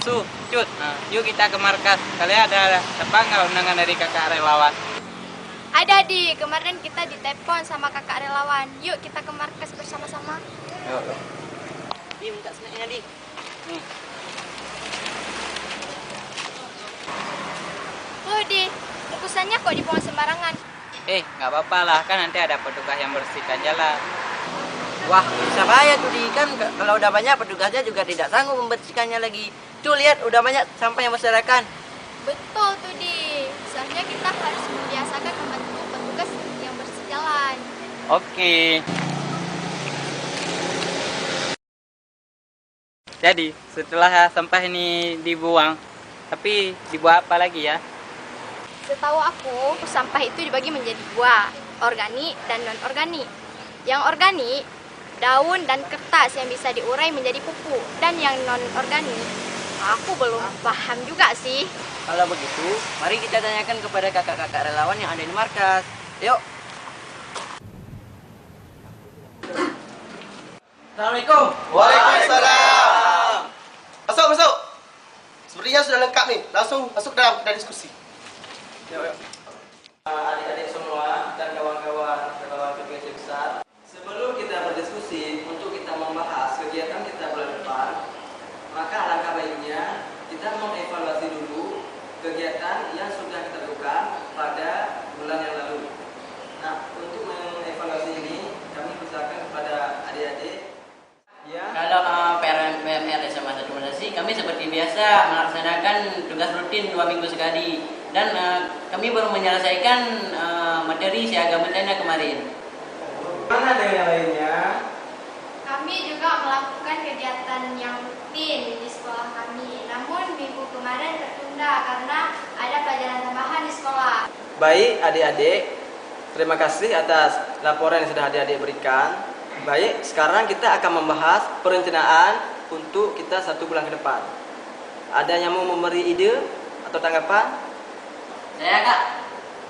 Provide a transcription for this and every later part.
Cut, yuk kita ke markas. Kalian ada apa nggak undangan dari kakak relawan? Ada di kemarin kita ditelepon sama kakak relawan. Yuk kita ke markas bersama-sama. Yuk. Di minta snacknya di. Nih. Loh di, bungkusannya kok dibuang sembarangan? Nggak apa-apa lah, kan nanti ada petugas yang bersihkan jalan. Wah, bisa bahaya tuh di kan kalau udah banyak petugasnya juga tidak sanggup membersihkannya lagi. Tuh lihat udah banyak sampah yang berserakan. Betul tuh di. Seharusnya kita harus membiasakan membantu petugas yang bersih jalan. Oke. Jadi, setelah sampah ini dibuang, tapi dibuat apa lagi ya? Setahu aku, sampah itu dibagi menjadi dua, organik dan non-organik. Yang organik, daun dan kertas yang bisa diurai menjadi pupuk. Dan yang non-organik, aku belum paham juga sih. Kalau begitu, mari kita tanyakan kepada kakak-kakak relawan yang ada di markas. Yuk. Assalamualaikum. Waalaikumsalam. Masuk. Sepertinya sudah lengkap nih. Langsung masuk dalam kita diskusi. Yuk. Adik-adik semua dan kawan-kawan relawan PPKC besar, sebelum kita berdiskusi untuk kita membahas kegiatan kita bulan depan, maka alangkah baiknya kita mengevaluasi dulu kegiatan yang sudah kita lakukan pada bulan yang lalu. Nah, untuk mengevaluasi ini, kami persilakan kepada adik-adik. Ya. Kalau PRMR SMA 1 Mandasi, kami seperti biasa melaksanakan tugas rutin 2 minggu sekali. Dan kami baru menyelesaikan materi siaga bencana kemarin. Mana dengan yang lainnya? Kami juga melakukan kegiatan yang rutin di sekolah kami. Namun minggu kemarin tertunda karena ada pelajaran tambahan di sekolah. Baik adik-adik, terima kasih atas laporan yang sudah adik-adik berikan. Baik, sekarang kita akan membahas perencanaan untuk kita 1 bulan ke depan. Ada yang mau memberi ide atau tanggapan? Saya Kak,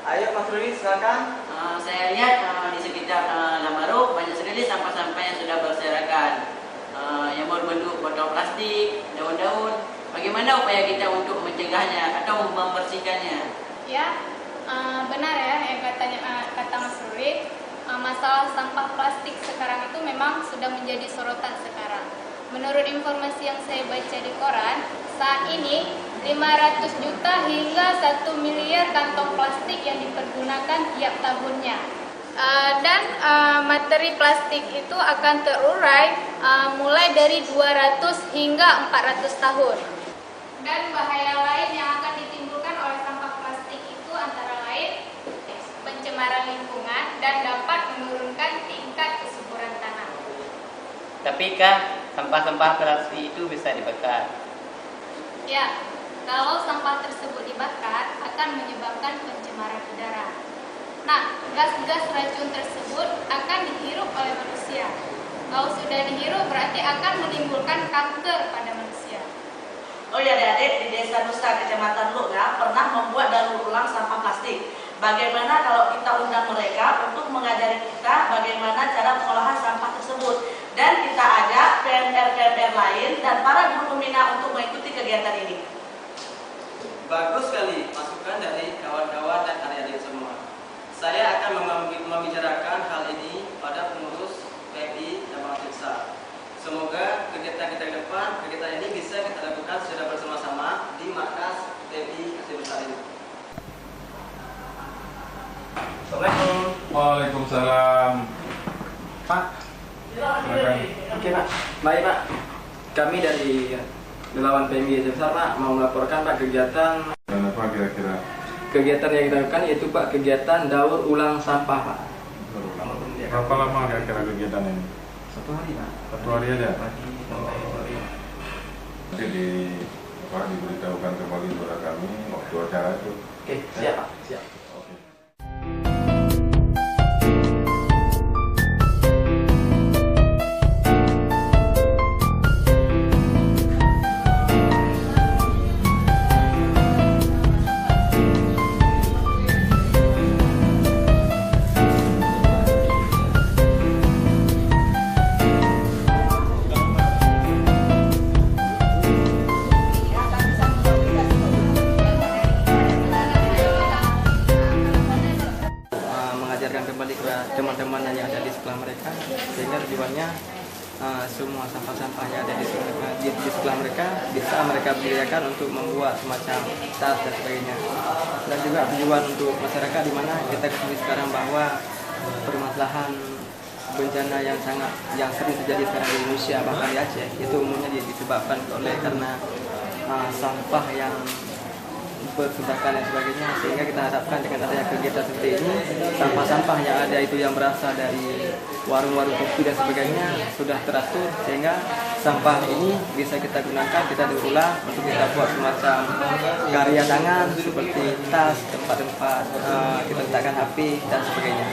Ayo Mas Ruli, silakan. saya lihat di sekitar Lamaru banyak sekali sampah-sampah yang sudah berserakan. Yang berbentuk botol plastik, daun-daun. Bagaimana upaya kita untuk mencegahnya atau membersihkannya? Ya, benar ya yang kata Mas Ruri. Masalah sampah plastik sekarang itu memang sudah menjadi sorotan sekarang. Menurut informasi yang saya baca di koran, saat ini 500 juta hingga 1 miliar kantong plastik yang dipergunakan tiap tahunnya. Dan materi plastik itu akan terurai mulai dari 200 hingga 400 tahun. Dan bahaya lain yang akan ditimbulkan oleh sampah plastik itu antara lain pencemaran lingkungan dan dapat menurunkan tingkat kesuburan tanah. Tapi Kak, sampah-sampah plastik itu bisa dibakar. Ya, kalau sampah tersebut dibakar akan menyebabkan pencemaran udara. Nah, gas-gas racun tersebut akan dihirup oleh manusia. Kalau sudah dihirup berarti akan menimbulkan kanker pada manusia. Oh ya adik-adik, di Desa Nusa Kecamatan Lukga pernah membuat daur ulang sampah plastik. Bagaimana kalau kita undang mereka untuk mengajari kita bagaimana cara pengolahan sampah tersebut. Dan kita ajak PMR-PMR lain dan para guru pembina untuk mengikuti kegiatan ini. Bagus sekali masukan dari kawan-kawan dan adik-adik semua. Saya akan membicarakan hal ini pada pengurus PMI dan Mahasiswa. Semoga kegiatan kita ke depan, kegiatan ini bisa kita lakukan secara bersama-sama di markas PMI Aceh Besar ini. Assalamualaikum. Waalaikumsalam. Pak, silakan. Oke Pak, baik Pak. Kami dari relawan PMI Aceh Besar Pak mau melaporkan Pak kegiatan. Dan apa kira-kira? Kegiatan yang kita lakukan yaitu Pak kegiatan daur ulang sampah Pak. Berapa lama kira-kira kegiatan ini? 1 hari Pak. 1 hari aja? Pagi sampai sore. Nanti diberitahukan kembali kepada kami waktu acara itu. Oke, siap Pak, siap. Oke. mereka, sehingga tujuannya semua sampah-sampah yang ada di sekolah mereka bisa mereka berikan untuk membuat semacam tas dan sebagainya. Dan juga tujuan untuk masyarakat di mana kita ketahui sekarang bahwa permasalahan bencana yang sering terjadi sekarang di Indonesia, bahkan di Aceh, itu umumnya disebabkan karena sampah yang berserakan dan sebagainya, sehingga kita harapkan dengan adanya kegiatan seperti ini, sampah-sampah yang ada itu yang berasal dari warung-warung kopi dan sebagainya sudah teratur, sehingga sampah ini bisa kita gunakan, kita daur ulang untuk kita buat semacam karya tangan seperti tas, tempat-tempat kita letakkan HP dan sebagainya.